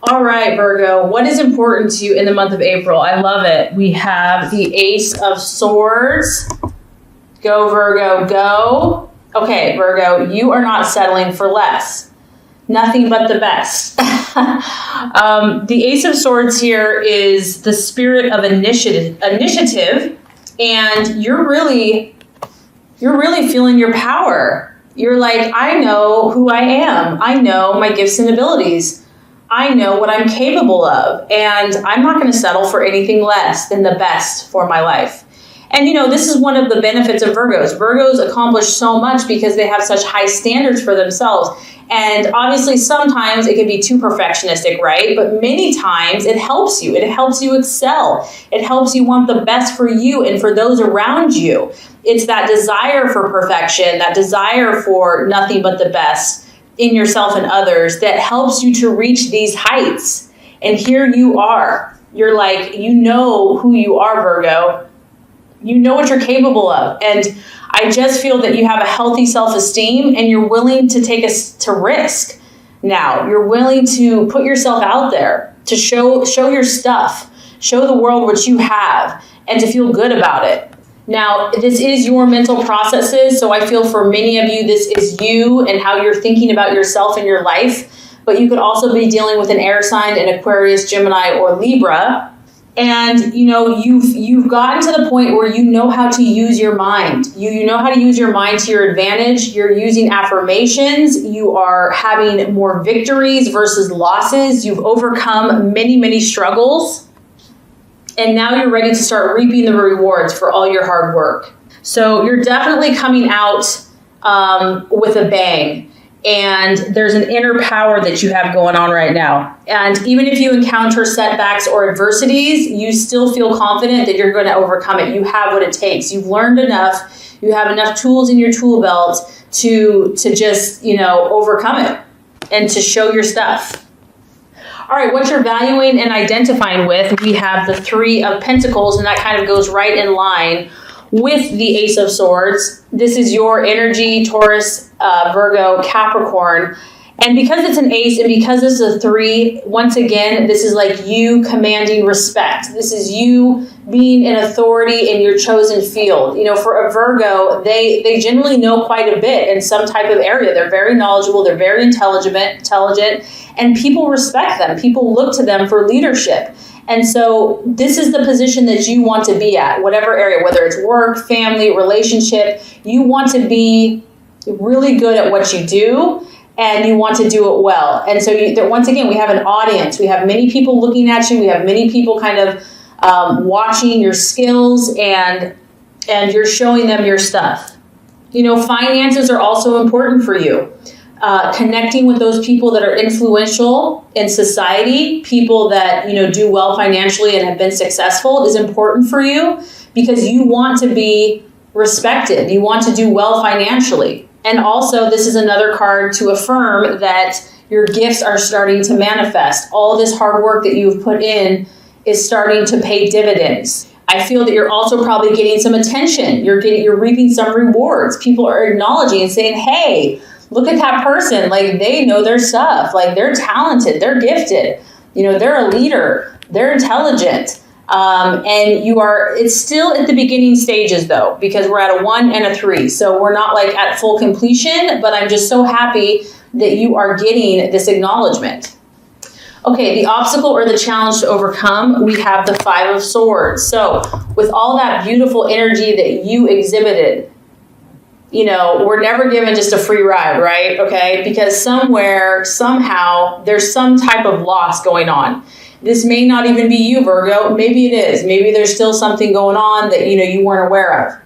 All right, Virgo, what is important to you in the month of April? I love it. We have the Ace of Swords. Go, Virgo, go. Okay, Virgo, you are not settling for less. Nothing but the best. The Ace of Swords here is the spirit of initiative, and you're really feeling your power. You're like, I know who I am. I know my gifts and abilities. I know what I'm capable of, and I'm not going to settle for anything less than the best for my life. And, this is one of the benefits of Virgos. Virgos accomplish so much because they have such high standards for themselves. And obviously, sometimes it can be too perfectionistic, right? But many times it helps you. It helps you excel. It helps you want the best for you and for those around you. It's that desire for perfection, that desire for nothing but the best in yourself and others that helps you to reach these heights. And here you are. You're like, you know who you are, Virgo. You know what you're capable of. And I just feel that you have a healthy self-esteem and you're willing to take to risk now. You're willing to put yourself out there, to show your stuff, show the world what you have, and to feel good about it. Now, this is your mental processes, so I feel for many of you, this is you and how you're thinking about yourself and your life, but you could also be dealing with an air sign, an Aquarius, Gemini, or Libra, and, you've gotten to the point where you know how to use your mind. You know how to use your mind to your advantage. You're using affirmations. You are having more victories versus losses. You've overcome many, many struggles. And now you're ready to start reaping the rewards for all your hard work. So you're definitely coming out with a bang. And there's an inner power that you have going on right now. And even if you encounter setbacks or adversities, you still feel confident that you're going to overcome it. You have what it takes. You've learned enough. You have enough tools in your tool belt to just, overcome it and to show your stuff. All right, what you're valuing and identifying with, we have the Three of Pentacles, and that kind of goes right in line with the Ace of Swords. This is your energy, Taurus, Virgo, Capricorn. And because it's an ace and because this is a 3, once again, this is like you commanding respect. This is you being an authority in your chosen field. For a Virgo, they generally know quite a bit in some type of area. They're very knowledgeable. They're very intelligent, and people respect them. People look to them for leadership. And so this is the position that you want to be at, whatever area, whether it's work, family, relationship. You want to be really good at what you do, and you want to do it well. And so once again, we have an audience. We have many people looking at you. We have many people kind of watching your skills, and you're showing them your stuff. Finances are also important for you. Connecting with those people that are influential in society, people that, do well financially and have been successful is important for you because you want to be respected. You want to do well financially. And also, this is another card to affirm that your gifts are starting to manifest. All this hard work that you've put in is starting to pay dividends. I feel that you're also probably getting some attention. You're reaping some rewards. People are acknowledging and saying, hey, look at that person. Like, they know their stuff. Like, they're talented. They're gifted. They're a leader. They're intelligent. And it's still at the beginning stages though, because we're at a 1 and a 3. So we're not like at full completion, but I'm just so happy that you are getting this acknowledgement. Okay, the obstacle or the challenge to overcome, we have the 5 of Swords. So with all that beautiful energy that you exhibited, we're never given just a free ride, right? Okay, because somewhere, somehow, there's some type of loss going on. This may not even be you, Virgo. Maybe it is. Maybe there's still something going on that, you weren't aware of.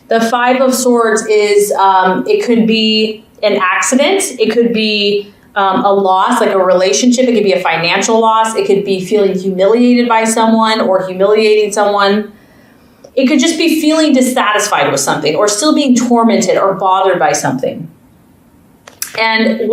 The 5 of Swords is, it could be an accident. It could be a loss, like a relationship. It could be a financial loss. It could be feeling humiliated by someone or humiliating someone. It could just be feeling dissatisfied with something or still being tormented or bothered by something. And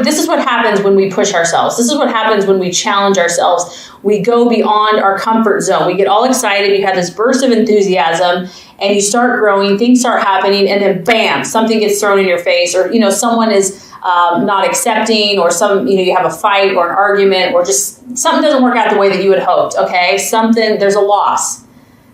this is what happens when we push ourselves. This is what happens when we challenge ourselves. We go beyond our comfort zone. We get all excited. You have this burst of enthusiasm and you start growing, things start happening, and then bam, something gets thrown in your face, or, someone is not accepting, or you have a fight or an argument, or just something doesn't work out the way that you had hoped. Okay. There's a loss.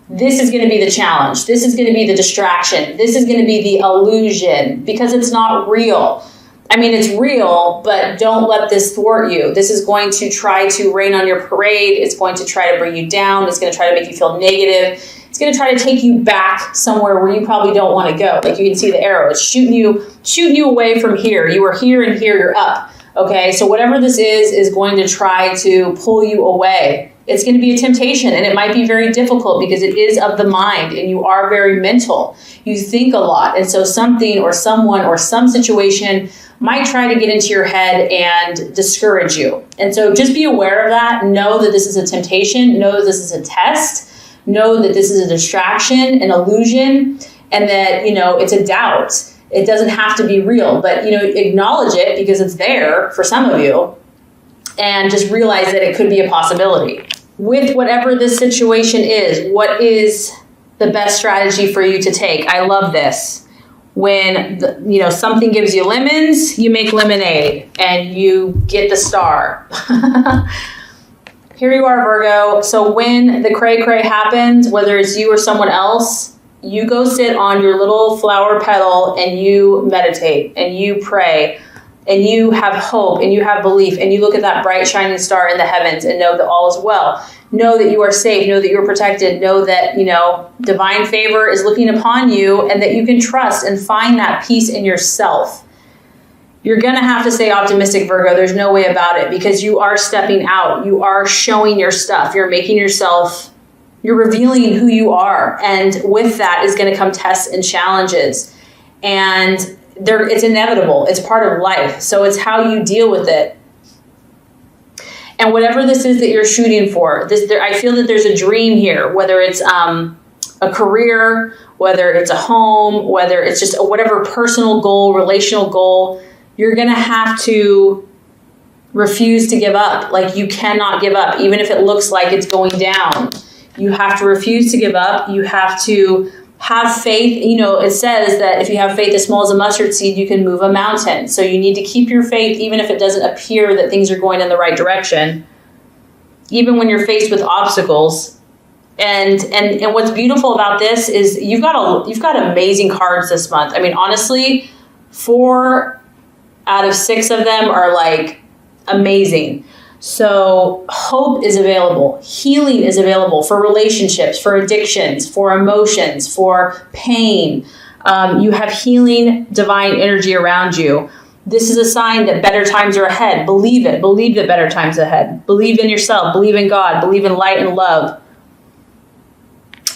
This is going to be the challenge. This is going to be the distraction. This is going to be the illusion, because it's not real. I mean, it's real, but don't let this thwart you. This is going to try to rain on your parade. It's going to try to bring you down. It's going to try to make you feel negative. It's going to try to take you back somewhere where you probably don't want to go. Like, you can see the arrow. It's shooting you away from here. You were here, and here you're up. Okay, so whatever this is going to try to pull you away. It's going to be a temptation, and it might be very difficult because it is of the mind, and you are very mental. You think a lot, and so something or someone or some situation might try to get into your head and discourage you. And so just be aware of that. Know that this is a temptation. Know that this is a test. Know that this is a distraction, an illusion, and that, it's a doubt. It doesn't have to be real, but, acknowledge it because it's there for some of you, and just realize that it could be a possibility. With whatever this situation is, what is the best strategy for you to take? I love this. When, something gives you lemons, you make lemonade and you get the star. Here you are, Virgo. So when the cray-cray happens, whether it's you or someone else, you go sit on your little flower petal and you meditate and you pray and you have hope and you have belief and you look at that bright shining star in the heavens and know that all is well. Know that you are safe. Know that you are protected. Know that, divine favor is looking upon you, and that you can trust and find that peace in yourself. You're going to have to stay optimistic, Virgo. There's no way about it, because you are stepping out. You are showing your stuff. You're revealing who you are. And with that is going to come tests and challenges. And it's inevitable. It's part of life. So it's how you deal with it. And whatever this is that you're shooting for, I feel that there's a dream here, whether it's a career, whether it's a home, whether it's just whatever personal goal, relational goal, you're going to have to refuse to give up. Like, you cannot give up, even if it looks like it's going down. You have to refuse to give up. You have to have faith. It says that if you have faith as small as a mustard seed, you can move a mountain. So you need to keep your faith, even if it doesn't appear that things are going in the right direction, even when you're faced with obstacles. And what's beautiful about this is you've got amazing cards this month. I mean, honestly, 4 out of 6 of them are like amazing. So hope is available. Healing is available for relationships, for addictions, for emotions, for pain. You have healing divine energy around you. This is a sign that better times are ahead. Believe it. Believe that better times are ahead. Believe in yourself. Believe in God. Believe in light and love.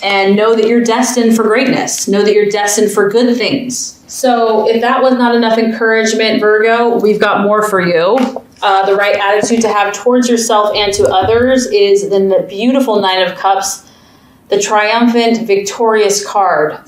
And know that you're destined for greatness. Know that you're destined for good things. So if that was not enough encouragement, Virgo, we've got more for you. The right attitude to have towards yourself and to others is then the beautiful Nine of Cups, the triumphant, victorious card.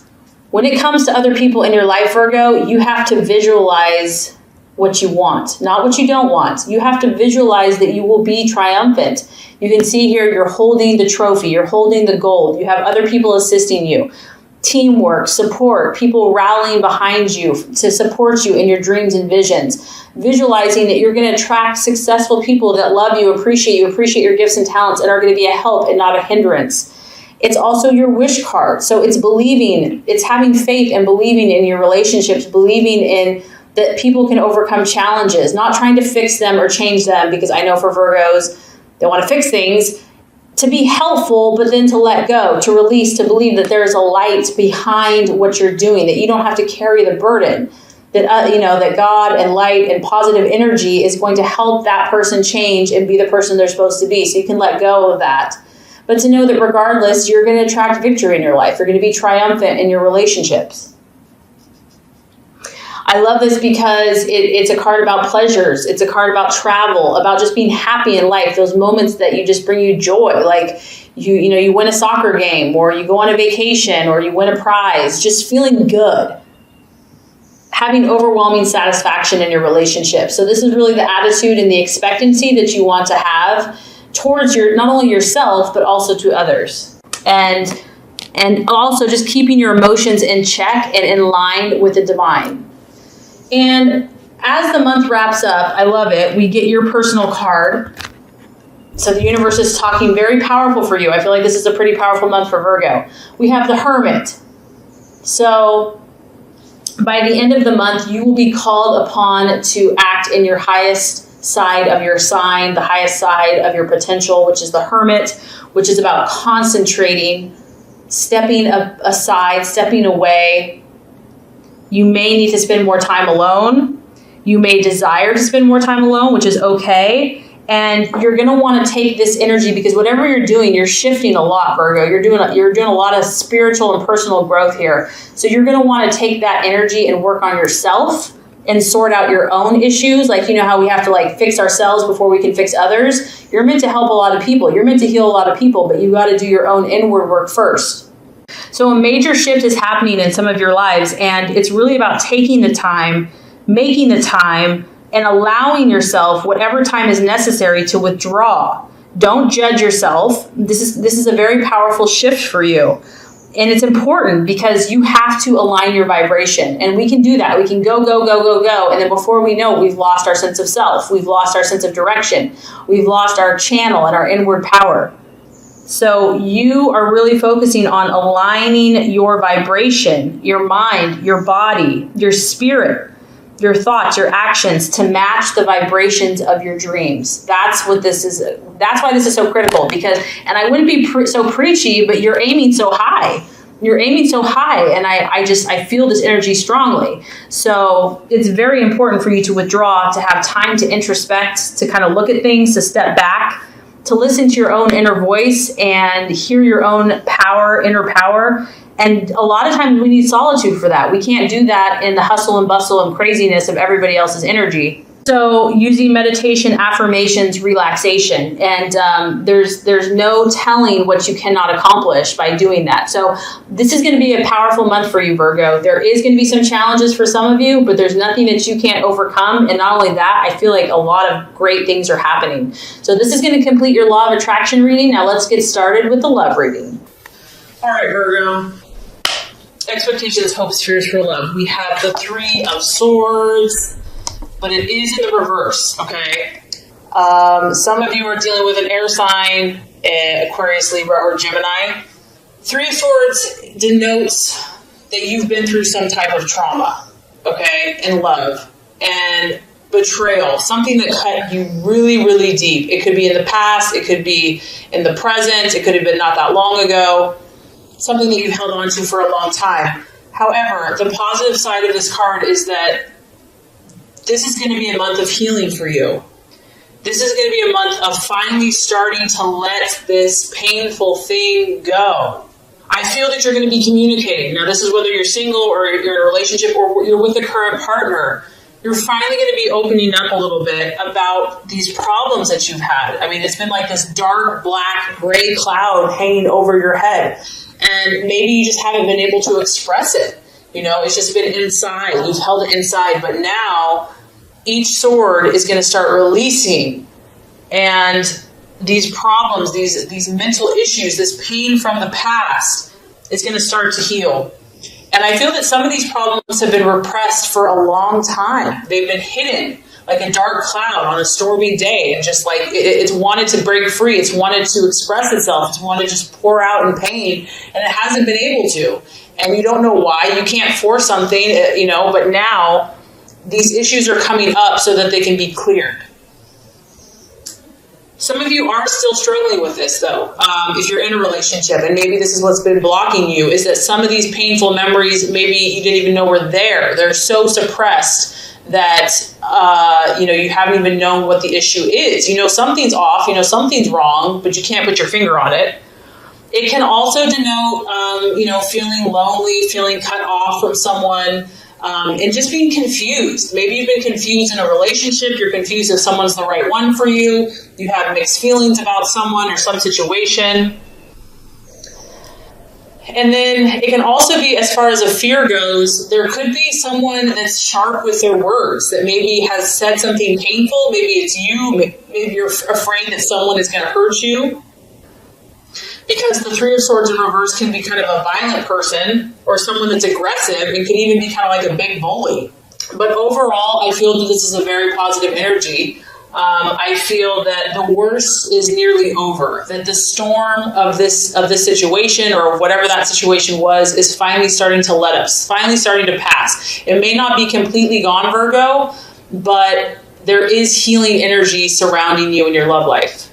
When it comes to other people in your life, Virgo, you have to visualize what you want, not what you don't want. You have to visualize that you will be triumphant. You can see here you're holding the trophy, you're holding the gold, you have other people assisting you. Teamwork, support, people rallying behind you to support you in your dreams and visions. Visualizing that you're going to attract successful people that love you, appreciate your gifts and talents, and are going to be a help and not a hindrance. It's also your wish card. So it's believing, it's having faith and believing in your relationships, believing in that people can overcome challenges, not trying to fix them or change them, because I know for Virgos, they want to fix things. To be helpful, but then to let go, to release, to believe that there is a light behind what you're doing, that you don't have to carry the burden, that that God and light and positive energy is going to help that person change and be the person they're supposed to be. So you can let go of that. But to know that regardless, you're going to attract victory in your life. You're going to be triumphant in your relationships. I love this because it's a card about pleasures. It's a card about travel, about just being happy in life. Those moments that you just bring you joy, like you win a soccer game, or you go on a vacation, or you win a prize. Just feeling good, having overwhelming satisfaction in your relationship. So this is really the attitude and the expectancy that you want to have towards not only yourself, but also to others. And also just keeping your emotions in check and in line with the divine. And as the month wraps up, I love it, we get your personal card. So the universe is talking very powerful for you. I feel like this is a pretty powerful month for Virgo. We have the Hermit. So by the end of the month, you will be called upon to act in your highest side of your sign, the highest side of your potential, which is the Hermit, which is about concentrating, stepping aside, stepping away. You may need to spend more time alone. You may desire to spend more time alone, which is okay. And you're going to want to take this energy because whatever you're doing, you're shifting a lot, Virgo. You're doing a lot of spiritual and personal growth here. So you're going to want to take that energy and work on yourself and sort out your own issues. Like, you know how we have to like fix ourselves before we can fix others. You're meant to help a lot of people. You're meant to heal a lot of people, but you got to do your own inward work first. So a major shift is happening in some of your lives, and it's really about taking the time, making the time, and allowing yourself whatever time is necessary to withdraw. Don't judge yourself. This is a very powerful shift for you. And it's important because you have to align your vibration. And we can do that. We can go. And then before we know it, we've lost our sense of self. We've lost our sense of direction. We've lost our channel and our inward power. So you are really focusing on aligning your vibration, your mind, your body, your spirit, your thoughts, your actions to match the vibrations of your dreams. That's what this is. That's why this is so critical because, and I wouldn't be so preachy, but you're aiming so high. You're aiming so high. And I feel this energy strongly. So it's very important for you to withdraw, to have time to introspect, to kind of look at things, to step back, to listen to your own inner voice and hear your own power, inner power. And a lot of times we need solitude for that. We can't do that in the hustle and bustle and craziness of everybody else's energy. So using meditation, affirmations, relaxation, and there's no telling what you cannot accomplish by doing that. So this is going to be a powerful month for you, Virgo. There is going to be some challenges for some of you, but there's nothing that you can't overcome. And not only that, I feel like a lot of great things are happening. So this is going to complete your law of attraction reading. Now let's get started with the love reading. All right, Virgo. Expectations, hopes, fears for love. We have the Three of Swords, but it is in the reverse, okay? Some of you are dealing with an air sign, Aquarius, Libra, or Gemini. Three of Swords denotes that you've been through some type of trauma, okay, in love. And betrayal, something that cut you really, really deep. It could be in the past, it could be in the present, it could have been not that long ago. Something that you've held on to for a long time. However, the positive side of this card is that this is going to be a month of healing for you. This is going to be a month of finally starting to let this painful thing go. I feel that you're going to be communicating. Now, this is whether you're single or you're in a relationship or you're with a current partner. You're finally going to be opening up a little bit about these problems that you've had. I mean, it's been like this dark, black, gray cloud hanging over your head. And maybe you just haven't been able to express it. You know, it's just been inside. You've held it inside. But now each sword is going to start releasing. And these problems, these mental issues, this pain from the past is going to start to heal. And I feel that some of these problems have been repressed for a long time. They've been hidden like a dark cloud on a stormy day, and just like it's wanted to break free. It's wanted to express itself. It's wanted to just pour out in pain, and it hasn't been able to. And you don't know why. You can't force something, you know, but now these issues are coming up so that they can be cleared. Some of you are still struggling with this, though. If you're in a relationship, and maybe this is what's been blocking you, is that some of these painful memories, maybe you didn't even know were there. They're so suppressed that, you haven't even known what the issue is. You know, something's off, you know, something's wrong, but you can't put your finger on it. It can also denote, feeling lonely, feeling cut off from someone, and just being confused. Maybe you've been confused in a relationship. You're confused if someone's the right one for you. You have mixed feelings about someone or some situation. And then it can also be, as far as a fear goes, there could be someone that's sharp with their words, that maybe has said something painful. Maybe it's you. Maybe you're afraid that someone is going to hurt you. Because the Three of Swords in reverse can be kind of a violent person or someone that's aggressive and can even be kind of like a big bully. But overall, I feel that this is a very positive energy. I feel that the worst is nearly over, that the storm of this situation or whatever that situation was is finally starting to let up, finally starting to pass. It may not be completely gone, Virgo, but there is healing energy surrounding you in your love life.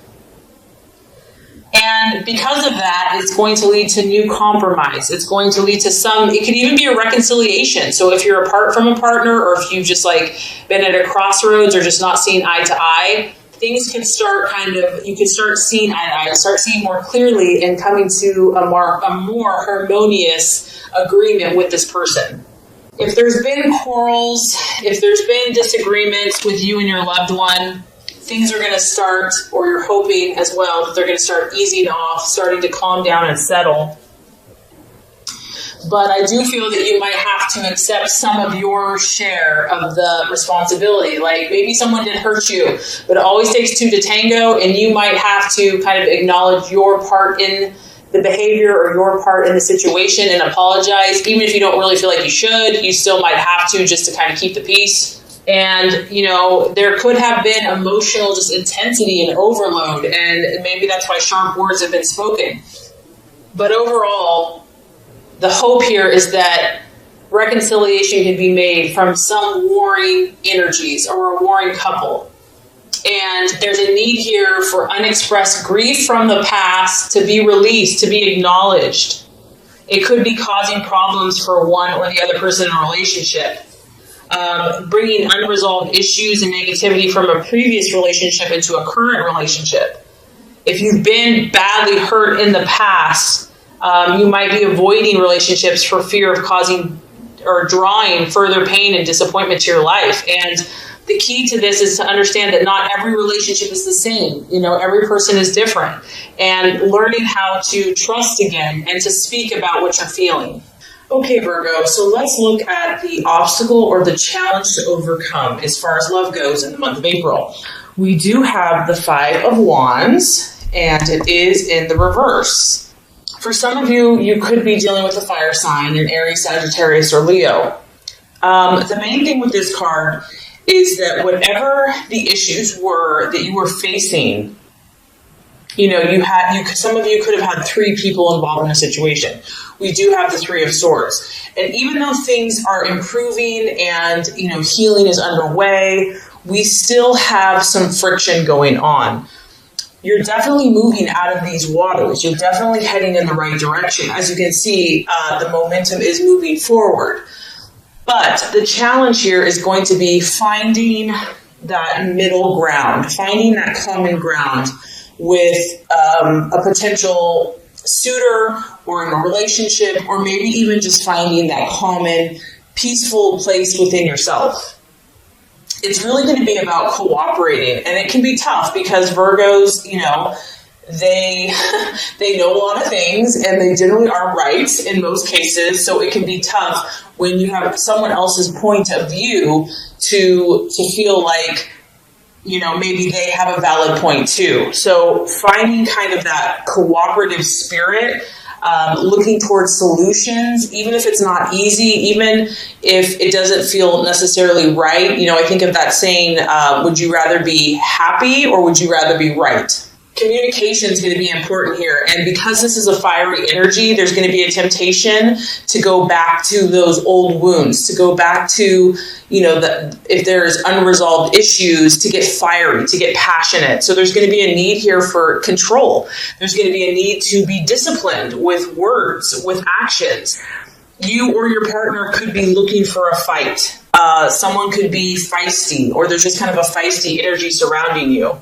And because of that, it's going to lead to new compromise. It's going to lead to it could even be a reconciliation. So if you're apart from a partner, or if you've just like been at a crossroads or just not seeing eye to eye, things can start you can start seeing eye to eye, start seeing more clearly and coming to a more harmonious agreement with this person. If there's been quarrels, if there's been disagreements with you and your loved one, things are going to start, or you're hoping as well, that they're going to start easing off, starting to calm down and settle. But I do feel that you might have to accept some of your share of the responsibility. Like maybe someone did hurt you, but it always takes two to tango, and you might have to kind of acknowledge your part in the behavior or your part in the situation and apologize. Even if you don't really feel like you should, you still might have to, just to kind of keep the peace. And, there could have been emotional just intensity and overload, and maybe that's why sharp words have been spoken. But overall, the hope here is that reconciliation can be made from some warring energies or a warring couple. And there's a need here for unexpressed grief from the past to be released, to be acknowledged. It could be causing problems for one or the other person in a relationship. Bringing unresolved issues and negativity from a previous relationship into a current relationship. If you've been badly hurt in the past, you might be avoiding relationships for fear of causing or drawing further pain and disappointment to your life. And the key to this is to understand that not every relationship is the same. Every person is different. And learning how to trust again and to speak about what you're feeling. Okay, Virgo, so let's look at the obstacle or the challenge to overcome as far as love goes in the month of April. We do have the Five of Wands, and it is in the reverse. For some of you, you could be dealing with a fire sign, an Aries, Sagittarius, or Leo. The main thing with this card is that whatever the issues were that you were facing, some of you could have had three people involved in a situation. We do have the Three of Swords. And even though things are improving and, healing is underway, we still have some friction going on. You're definitely moving out of these waters. You're definitely heading in the right direction. As you can see, the momentum is moving forward. But the challenge here is going to be finding that middle ground, finding that common ground with a potential suitor or in a relationship, or maybe even just finding that common, peaceful place within yourself. It's really going to be about cooperating, and it can be tough because Virgos, they know a lot of things, and they generally are right in most cases, so it can be tough when you have someone else's point of view to feel like, maybe they have a valid point too. So finding kind of that cooperative spirit, looking towards solutions, even if it's not easy, even if it doesn't feel necessarily right. I think of that saying, would you rather be happy or would you rather be right? Communication is going to be important here. And because this is a fiery energy, there's going to be a temptation to go back to those old wounds, to go back to, if there's unresolved issues, to get fiery, to get passionate. So there's going to be a need here for control. There's going to be a need to be disciplined with words, with actions. You or your partner could be looking for a fight. Someone could be feisty, or there's just kind of a feisty energy surrounding you.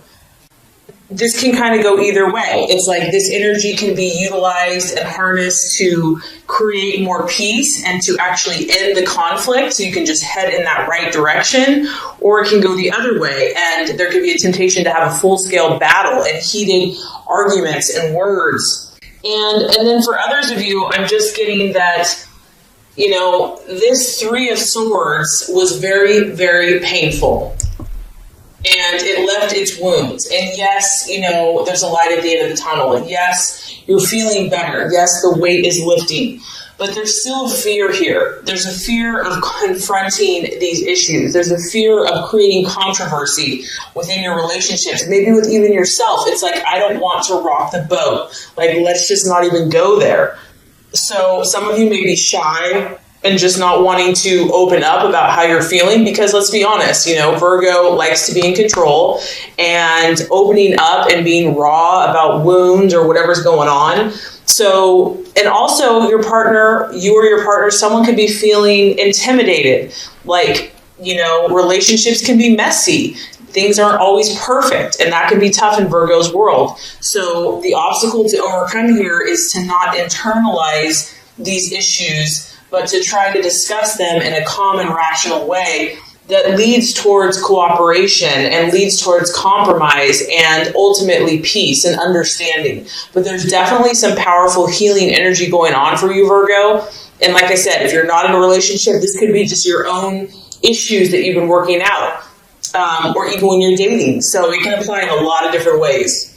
This can kind of go either way. It's like this energy can be utilized and harnessed to create more peace and to actually end the conflict, so you can just head in that right direction, or it can go the other way, and there could be a temptation to have a full-scale battle and heated arguments and words. And then for others of you, I'm just getting that, you know, this Three of Swords was very, very painful. And it left its wounds. And yes, you know, there's a light at the end of the tunnel. And yes, you're feeling better. Yes, the weight is lifting. But there's still fear here. There's a fear of confronting these issues. There's a fear of creating controversy within your relationships, maybe with even yourself. It's like, I don't want to rock the boat. Like, let's just not even go there. So some of you may be shy and just not wanting to open up about how you're feeling, because let's be honest, you know, Virgo likes to be in control, and opening up and being raw about wounds or whatever's going on. So, and also your partner, you or your partner, someone could be feeling intimidated. Like, you know, relationships can be messy. Things aren't always perfect, and that can be tough in Virgo's world. So the obstacle to overcome here is to not internalize these issues, but to try to discuss them in a calm and rational way that leads towards cooperation and leads towards compromise and ultimately peace and understanding. But there's definitely some powerful healing energy going on for you, Virgo. And like I said, if you're not in a relationship, this could be just your own issues that you've been working out, or even when you're dating. So it can apply in a lot of different ways.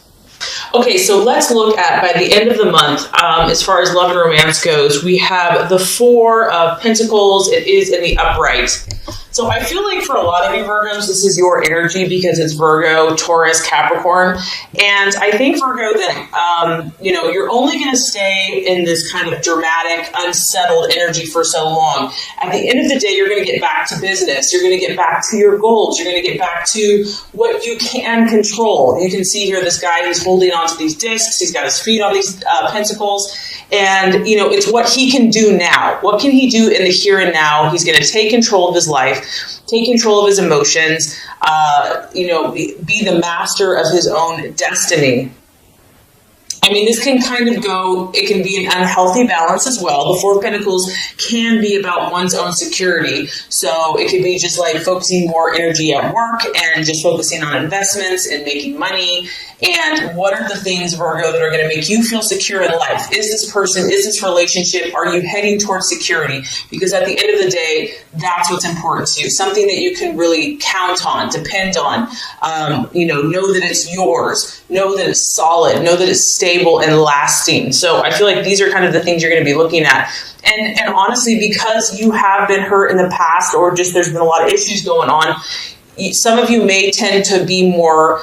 Okay, so let's look at, by the end of the month, as far as love and romance goes, we have the Four of Pentacles. It is in the upright. So I feel like for a lot of you Virgos, this is your energy because it's Virgo, Taurus, Capricorn. And I think, Virgo, that, you know, you're only going to stay in this kind of dramatic, unsettled energy for so long. At the end of the day, you're going to get back to business. You're going to get back to your goals. You're going to get back to what you can control. You can see here this guy who's holding onto these discs. He's got his feet on these pentacles. And, you know, it's what he can do now. What can he do in the here and now? He's going to take control of his life, take control of his emotions, you know, be the master of his own destiny. I mean, this can kind of go, it can be an unhealthy balance as well. The Four of Pentacles can be about one's own security. So it could be just like focusing more energy at work and just focusing on investments and making money. And what are the things, Virgo, that are going to make you feel secure in life? Is this person, is this relationship, are you heading towards security? Because at the end of the day, that's what's important to you. Something that you can really count on, depend on, you know that it's yours, know that it's solid, know that it's stable and lasting. So I feel like these are kind of the things you're going to be looking at. And honestly, because you have been hurt in the past, or just there's been a lot of issues going on, some of you may tend to be more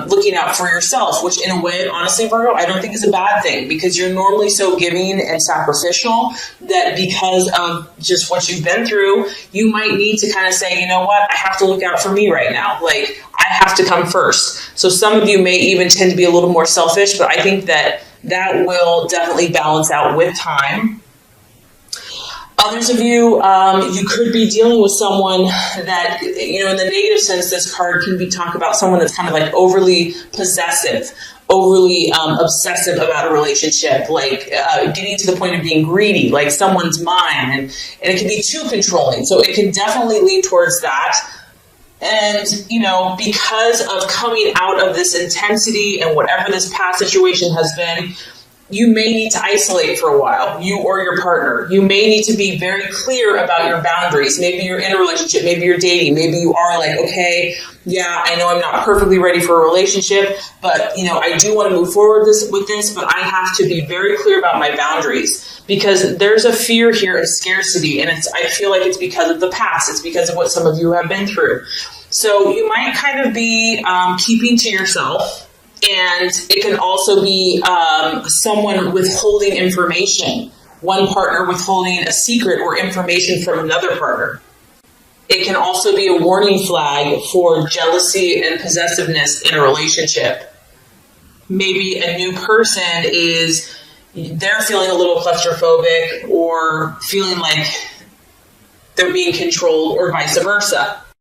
looking out for yourself, which in a way, honestly, Virgo, I don't think is a bad thing, because you're normally so giving and sacrificial that because of just what you've been through, you might need to kind of say, you know what, I have to look out for me right now. Like, I have to come first. So some of you may even tend to be a little more selfish, but I think that that will definitely balance out with time. Others of you, you could be dealing with someone that, you know, in the negative sense, this card can be talk about someone that's kind of like overly possessive, overly obsessive about a relationship, like getting to the point of being greedy, like someone's mine, and it can be too controlling. So it can definitely lean towards that. And, you know, because of coming out of this intensity and whatever this past situation has been, you may need to isolate for a while, you or your partner. You may need to be very clear about your boundaries. Maybe you're in a relationship, maybe you're dating, maybe you are like, okay, yeah, I know I'm not perfectly ready for a relationship, but, you know, I do want to move forward with this, but I have to be very clear about my boundaries, because there's a fear here of scarcity, and I feel like it's because of the past. It's because of what some of you have been through. So you might kind of be keeping to yourself. And it can also be someone withholding information, one partner withholding a secret or information from another partner. It can also be a warning flag for jealousy and possessiveness in a relationship. Maybe a new person they're feeling a little claustrophobic or feeling like they're being controlled, or vice versa.